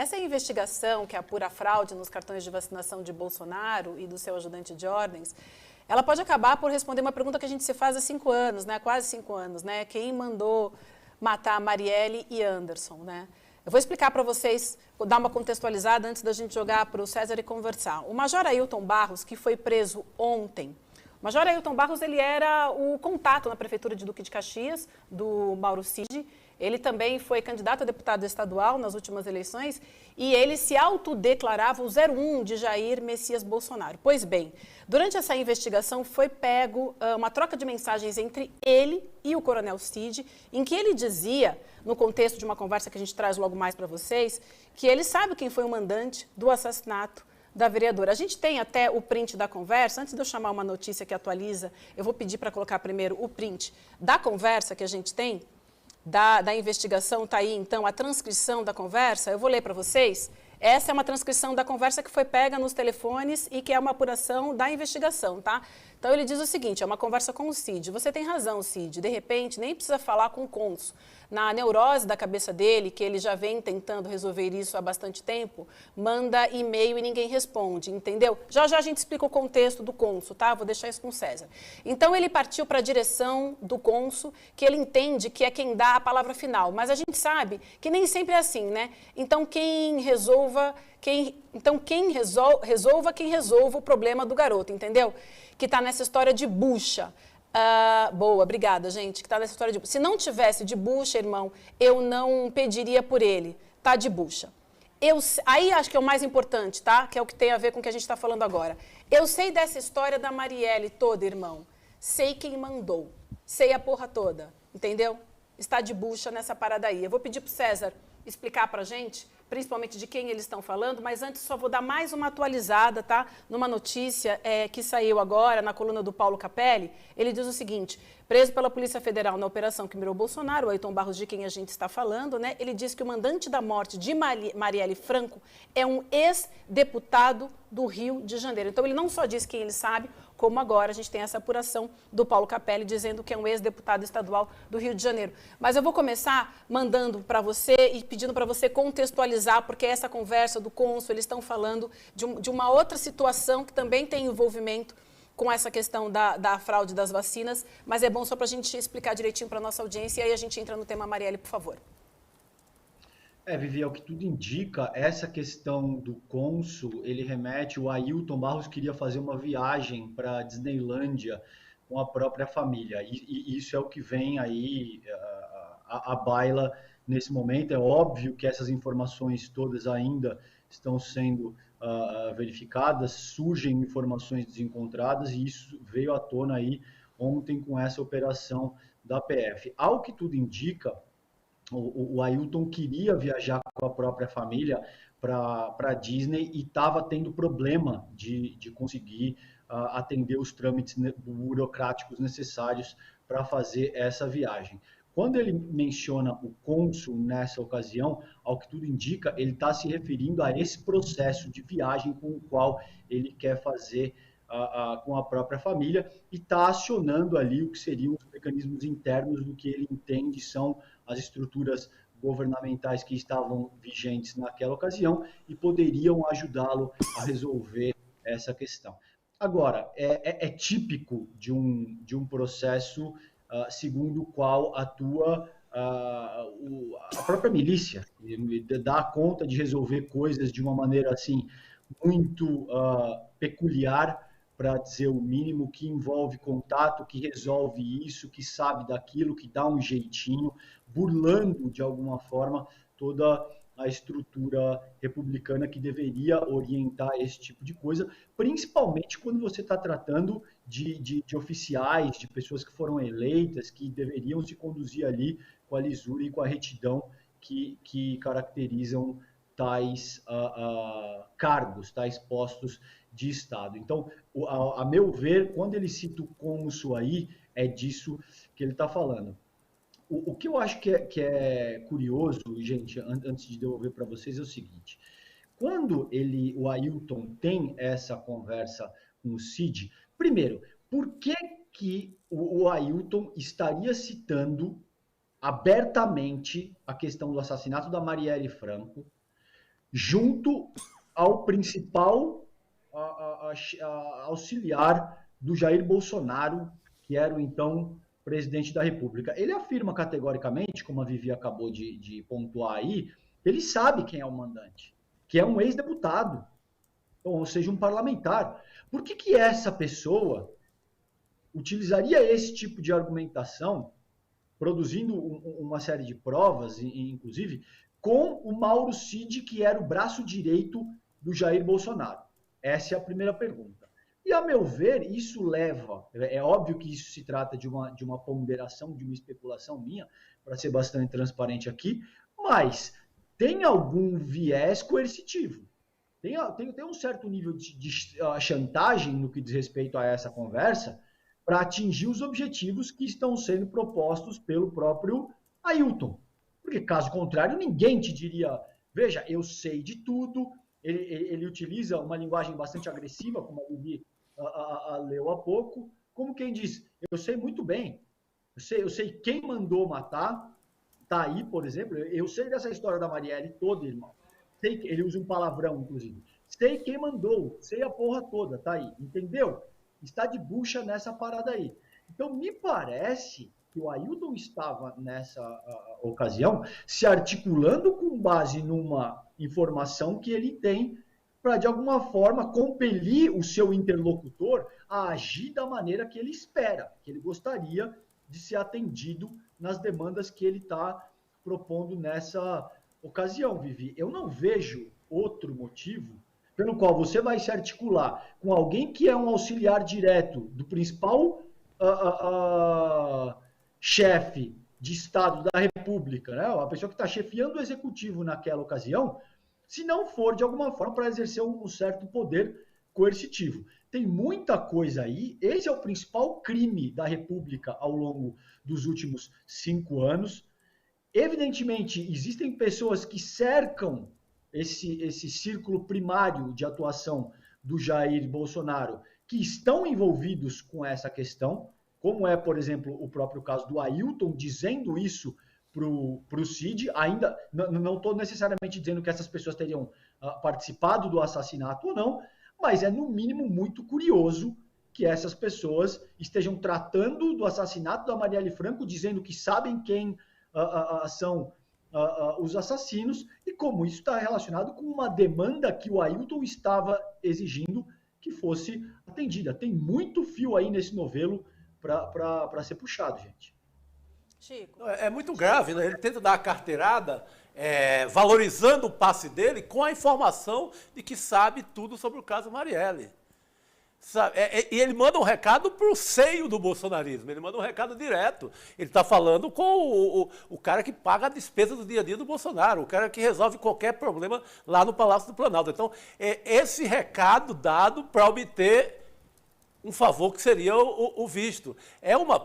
essa investigação que apura a fraude nos cartões de vacinação de Bolsonaro e do seu ajudante de ordens, ela pode acabar por responder uma pergunta que a gente se faz há 5 anos, né? Quase 5 anos, né? Quem mandou matar Marielle e Anderson, né? Eu vou explicar para vocês, vou dar uma contextualizada antes da gente jogar para o César e conversar. O Major Ailton Barros, que foi preso ontem, o Major Ailton Barros, ele era o contato na Prefeitura de Duque de Caxias, do Mauro Cid. Ele também foi candidato a deputado estadual nas últimas eleições e ele se autodeclarava o 01 de Jair Messias Bolsonaro. Pois bem, durante essa investigação foi pego uma troca de mensagens entre ele e o Coronel Cid, em que ele dizia, no contexto de uma conversa que a gente traz logo mais para vocês, que ele sabe quem foi o mandante do assassinato da vereadora. A gente tem até o print da conversa. Antes de eu chamar uma notícia que atualiza, eu vou pedir para colocar primeiro o print da conversa que a gente tem, da investigação. Está aí, então, a transcrição da conversa. Eu vou ler para vocês. Essa é uma transcrição da conversa que foi pega nos telefones e que é uma apuração da investigação, tá? Então, ele diz o seguinte, é uma conversa com o Cid. Você tem razão, Cid. De repente, nem precisa falar com o cônsul. Na neurose da cabeça dele, que ele já vem tentando resolver isso há bastante tempo, manda e-mail e ninguém responde, entendeu? Já já a gente explica o contexto do cônsul, tá? Vou deixar isso com o César. Então, ele partiu para a direção do cônsul, que ele entende que é quem dá a palavra final. Mas a gente sabe que nem sempre é assim, né? Então, quem resolva o problema do garoto, entendeu? Que está nessa história de bucha. Boa, obrigada, gente, que está nessa história de bucha. Se não tivesse de bucha, irmão, eu não pediria por ele. Tá de bucha. Aí acho que é o mais importante, tá? Que é o que tem a ver com o que a gente está falando agora. Eu sei dessa história da Marielle toda, irmão. Sei quem mandou. Sei a porra toda, entendeu? Está de bucha nessa parada aí. Eu vou pedir pro César explicar pra gente, principalmente de quem eles estão falando, mas antes só vou dar mais uma atualizada, tá? Numa notícia que saiu agora na coluna do Paulo Capelli, ele diz o seguinte, preso pela Polícia Federal na operação que mirou Bolsonaro, o Ailton Barros, de quem a gente está falando, né? Ele diz que o mandante da morte de Marielle Franco é um ex-deputado do Rio de Janeiro. Então, ele não só diz quem ele sabe, como agora a gente tem essa apuração do Paulo Capelli dizendo que é um ex-deputado estadual do Rio de Janeiro. Mas eu vou começar mandando para você e pedindo para você contextualizar, porque essa conversa do cônsul, eles estão falando de uma outra situação que também tem envolvimento com essa questão da fraude das vacinas, mas é bom só para a gente explicar direitinho para a nossa audiência e aí a gente entra no tema Marielle, por favor. Vivi, ao que tudo indica, essa questão do cônsul, ele remete, o Ailton Barros queria fazer uma viagem para a Disneylândia com a própria família, e isso é o que vem aí à baila nesse momento. É óbvio que essas informações todas ainda estão sendo verificadas, surgem informações desencontradas, e isso veio à tona aí ontem com essa operação da PF. Ao que tudo indica, o Ailton queria viajar com a própria família para a Disney e estava tendo problema de conseguir atender os trâmites burocráticos necessários para fazer essa viagem. Quando ele menciona o cônsul nessa ocasião, ao que tudo indica, ele está se referindo a esse processo de viagem com o qual ele quer fazer com a própria família e está acionando ali o que seriam os mecanismos internos do que ele entende são as estruturas governamentais que estavam vigentes naquela ocasião e poderiam ajudá-lo a resolver essa questão. Agora, é típico de um processo segundo o qual atua a própria milícia, dá conta de resolver coisas de uma maneira assim muito peculiar, para dizer o mínimo, que envolve contato, que resolve isso, que sabe daquilo, que dá um jeitinho, burlando de alguma forma toda a estrutura republicana que deveria orientar esse tipo de coisa, principalmente quando você está tratando de oficiais, de pessoas que foram eleitas, que deveriam se conduzir ali com a lisura e com a retidão que caracterizam tais cargos, tais postos de Estado. Então, a meu ver, quando ele cita o cônsul aí, é disso que ele está falando. O que eu acho que é curioso, gente, antes de devolver para vocês, é o seguinte. Quando o Ailton tem essa conversa com o Cid, primeiro, por que o Ailton estaria citando abertamente a questão do assassinato da Marielle Franco, junto ao principal auxiliar do Jair Bolsonaro, que era o então presidente da República. Ele afirma categoricamente, como a Vivi acabou de pontuar aí, ele sabe quem é o mandante, que é um ex-deputado, ou seja, um parlamentar. Por que essa pessoa utilizaria esse tipo de argumentação, produzindo uma série de provas, inclusive, com o Mauro Cid, que era o braço direito do Jair Bolsonaro? Essa é a primeira pergunta. E, a meu ver, isso leva... É óbvio que isso se trata de uma ponderação, de uma especulação minha, para ser bastante transparente aqui, mas tem algum viés coercitivo. Tem um certo nível de chantagem no que diz respeito a essa conversa para atingir os objetivos que estão sendo propostos pelo próprio Ailton. Porque, caso contrário, ninguém te diria, veja, eu sei de tudo. Ele utiliza uma linguagem bastante agressiva, como a Vivi leu há pouco, como quem diz, eu sei muito bem, eu sei quem mandou matar, tá aí, por exemplo, eu sei dessa história da Marielle toda, irmão. Sei, ele usa um palavrão, inclusive. Sei quem mandou, sei a porra toda, tá aí, entendeu? Está de bucha nessa parada aí. Então, me parece que o Ailton estava, nessa ocasião, se articulando com base numa informação que ele tem para, de alguma forma, compelir o seu interlocutor a agir da maneira que ele espera, que ele gostaria de ser atendido nas demandas que ele está propondo nessa ocasião, Vivi. Eu não vejo outro motivo pelo qual você vai se articular com alguém que é um auxiliar direto do principal chefe de Estado da República, né? A pessoa que está chefiando o executivo naquela ocasião, se não for de alguma forma para exercer um certo poder coercitivo. Tem muita coisa aí, esse é o principal crime da República ao longo dos últimos 5 anos. Evidentemente, existem pessoas que cercam esse círculo primário de atuação do Jair Bolsonaro, que estão envolvidos com essa questão, como é, por exemplo, o próprio caso do Ailton, dizendo isso para o Cid. Ainda não estou necessariamente dizendo que essas pessoas teriam participado do assassinato ou não, mas é, no mínimo, muito curioso que essas pessoas estejam tratando do assassinato da Marielle Franco, dizendo que sabem quem são os assassinos, e como isso está relacionado com uma demanda que o Ailton estava exigindo que fosse atendida. Tem muito fio aí nesse novelo para ser puxado, gente. Chico. É muito grave, né? Ele tenta dar a carteirada, valorizando o passe dele com a informação de que sabe tudo sobre o caso Marielle. E ele manda um recado para o seio do bolsonarismo, ele manda um recado direto. Ele está falando com o cara que paga a despesa do dia a dia do Bolsonaro, o cara que resolve qualquer problema lá no Palácio do Planalto. Então, esse recado dado para obter um favor que seria o visto.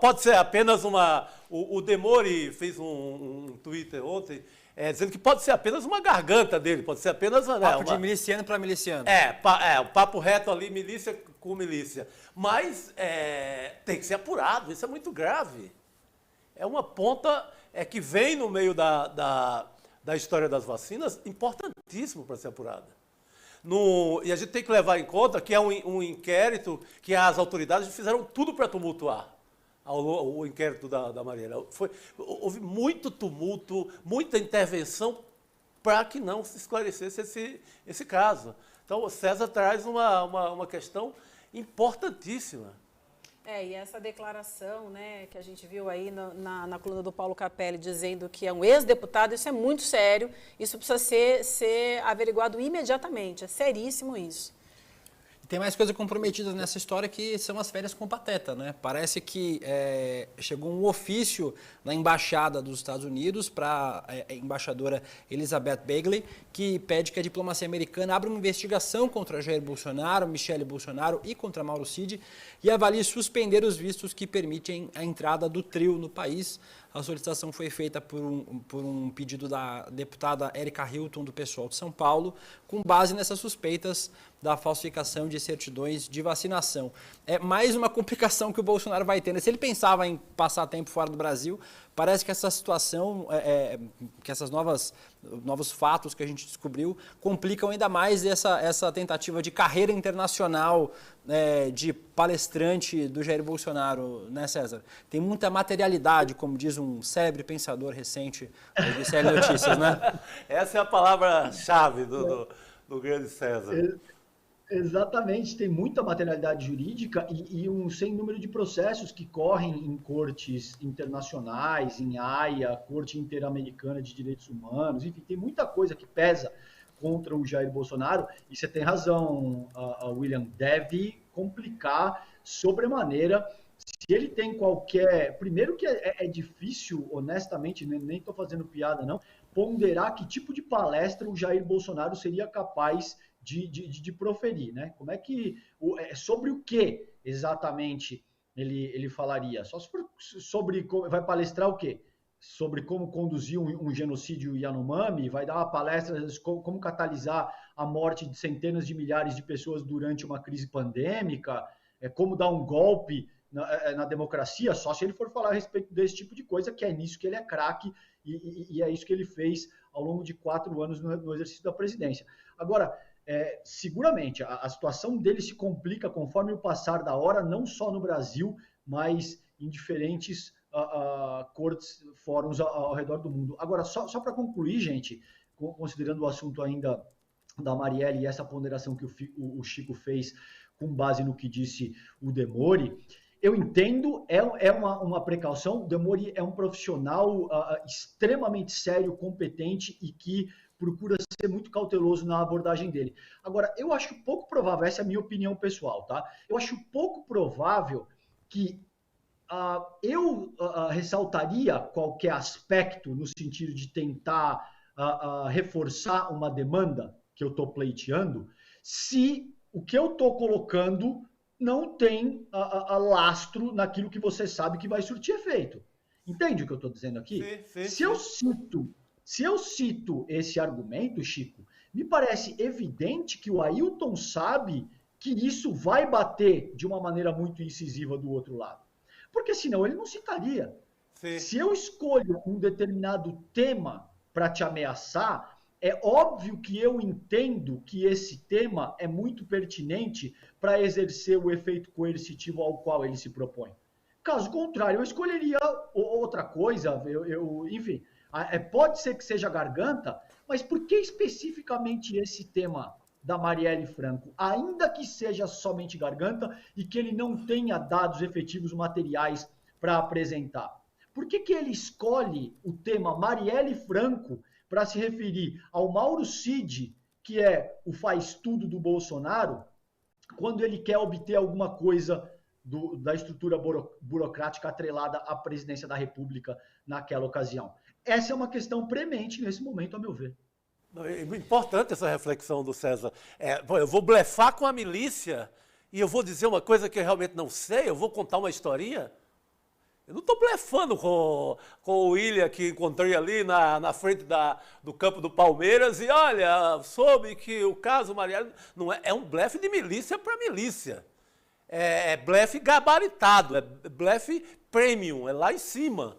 Pode ser apenas uma... O Demore fez um Twitter ontem, dizendo que pode ser apenas uma garganta dele, pode ser apenas... Papo de miliciano para miliciano. O papo reto ali, milícia com milícia. Mas tem que ser apurado, isso é muito grave. É uma ponta que vem no meio da história das vacinas, importantíssimo para ser apurada. E a gente tem que levar em conta que é um inquérito que as autoridades fizeram tudo para tumultuar. O inquérito da Marielle. Houve muito tumulto, muita intervenção para que não se esclarecesse esse caso. Então, o César traz uma questão importantíssima. E essa declaração, né, que a gente viu aí na coluna do Paulo Capelli, dizendo que é um ex-deputado, isso é muito sério, isso precisa ser averiguado imediatamente, é seríssimo isso. Tem mais coisa comprometida nessa história, que são as férias com o Pateta, né? Parece que chegou um ofício na Embaixada dos Estados Unidos para a embaixadora Elizabeth Begley, que pede que a diplomacia americana abra uma investigação contra Jair Bolsonaro, Michele Bolsonaro e contra Mauro Cid e avalie suspender os vistos que permitem a entrada do trio no país. A solicitação foi feita por um pedido da deputada Érica Hilton, do PSOL de São Paulo, com base nessas suspeitas da falsificação de certidões de vacinação. É mais uma complicação que o Bolsonaro vai ter. Se ele pensava em passar tempo fora do Brasil, parece que essa situação, que essas novos fatos que a gente descobriu, complicam ainda mais essa tentativa de carreira internacional de palestrante do Jair Bolsonaro, né, César? Tem muita materialidade, como diz um célebre pensador recente do CL Notícias, né? Essa é a palavra-chave do grande César. Exatamente, tem muita materialidade jurídica e um sem número de processos que correm em cortes internacionais, em Haia, Corte Interamericana de Direitos Humanos, enfim, tem muita coisa que pesa contra o Jair Bolsonaro, e você tem razão, William, deve complicar sobremaneira. Se ele tem qualquer... Primeiro que é difícil, honestamente, nem estou fazendo piada não, ponderar que tipo de palestra o Jair Bolsonaro seria capaz de proferir, né? Como é que... Sobre o que exatamente ele falaria? Só sobre... Vai palestrar o quê? Sobre como conduzir um genocídio Yanomami? Vai dar uma palestra como catalisar a morte de centenas de milhares de pessoas durante uma crise pandêmica? Como dar um golpe na democracia? Só se ele for falar a respeito desse tipo de coisa, que é nisso que ele é craque e é isso que ele fez ao longo de 4 anos no exercício da presidência. Agora, seguramente, a situação dele se complica conforme o passar da hora, não só no Brasil, mas em diferentes cortes, fóruns ao redor do mundo. Agora, só para concluir, gente, considerando o assunto ainda da Marielle e essa ponderação que o Chico fez com base no que disse o Demori, eu entendo, é uma precaução. O Demori é um profissional extremamente sério, competente e que procura ser muito cauteloso na abordagem dele. Agora, eu acho pouco provável, essa é a minha opinião pessoal, tá? Eu acho pouco provável que eu ressaltaria qualquer aspecto no sentido de tentar reforçar uma demanda que eu estou pleiteando, se o que eu estou colocando não tem lastro naquilo que você sabe que vai surtir efeito. Entende o que eu estou dizendo aqui? Sim. Se eu cito esse argumento, Chico, me parece evidente que o Ailton sabe que isso vai bater de uma maneira muito incisiva do outro lado. Porque senão ele não citaria. Sim. Se eu escolho um determinado tema para te ameaçar, é óbvio que eu entendo que esse tema é muito pertinente para exercer o efeito coercitivo ao qual ele se propõe. Caso contrário, eu escolheria outra coisa, enfim... Pode ser que seja garganta, mas por que especificamente esse tema da Marielle Franco? Ainda que seja somente garganta e que ele não tenha dados efetivos materiais para apresentar. Por que ele escolhe o tema Marielle Franco para se referir ao Mauro Cid, que é o faz-tudo do Bolsonaro, quando ele quer obter alguma coisa da estrutura burocrática atrelada à presidência da República naquela ocasião? Essa é uma questão premente nesse momento, a meu ver. É importante essa reflexão do César. Eu vou blefar com a milícia e eu vou dizer uma coisa que eu realmente não sei, eu vou contar uma historinha. Eu não estou blefando com o William que encontrei ali na frente do campo do Palmeiras e, olha, soube que o caso Marielle não é um blefe de milícia para milícia. É blefe gabaritado, é blefe premium, é lá em cima.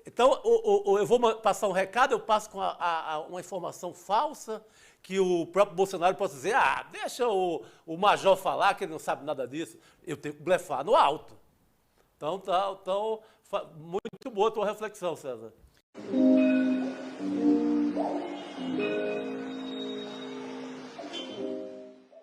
Então, eu vou passar um recado, eu passo com uma informação falsa, que o próprio Bolsonaro possa dizer, deixa o major falar, que ele não sabe nada disso. Eu tenho que blefar no alto. Então, muito boa a tua reflexão, César.